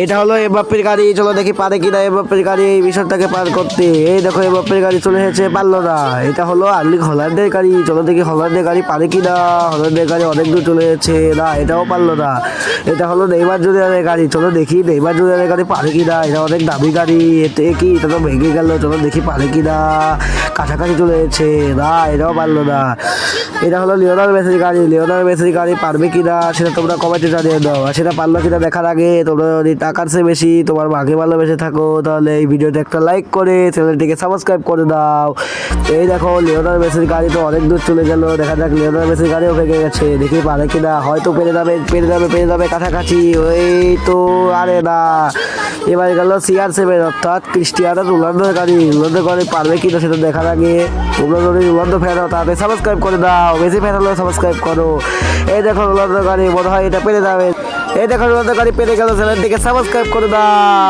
এটা হলো এমবাপ্পের গাড়ি, চলো দেখি পারে কিনা এমবাপ্পের গাড়ি এই বিষয়টাকে পার করতে। এই দেখো এমবাপ্পের গাড়ি চলে এসেছে, পারলো না। এটা হলো আর্লিং হল্যান্ডের গাড়ি, চলো দেখি হল্যান্ডের গাড়ি পারে কিনা। হল্যান্ডের গাড়ি অনেক দূর চলে এসেছে, না এটাও পারলো না। এটা হলো নেইমার জুনিয়রের গাড়ি, চলো দেখি নেইমার জুনিয়রের গাড়ি পারে কিনা। এটা অনেক দামি গাড়ি, এতে কি এটা তো ভেঙে গেল, চলো দেখি পারে কিনা। কাছাকাছি চলে এসেছে, না এটাও পারলো না। এটা হলো লিওনেল মেসির গাড়ি, লিওনেল মেসির গাড়ি পারবে কিনা সেটা তোমরা কমেন্টে জানিয়ে দাও। আর সেটা পারলো কিনা দেখার আগে তোমরা যদি টাকার চেয়ে বেশি তোমার মাকে ভালোবেসে থাকো তাহলে এই ভিডিওতে একটা লাইক করে চ্যানেলটিকে সাবস্ক্রাইব করে দাও। এই দেখো লিওনেল মেসির গাড়ি তো অনেক দূর চলে গেল, দেখা যাক লিওনেল মেসির গাড়িও ভেঙে গেছে, দেখি পারে কিনা। হয়তো পেরে যাবে কাছাকাছি। ওই তো, আরে না, এবার গেল CR7 অর্থাৎ ক্রিস্টিয়ানো রোনালদোর গাড়ি। রোনালদোর গাড়ি পারবে কিনা সেটা দেখার আগে তোমরা যদি রোনালদো ফ্যান হও তাহলে সাবস্ক্রাইব করে দাও, মেসি ফ্যান হলে সাবস্ক্রাইব করো। এই দেখো রোনালদোর গাড়ি মনে হয় এটা পেরে যাবে। এই দেখো রোনালদোর গাড়ি পেরে গেল, চ্যানেলটিকে সাবস্ক্রাইব করে দাও।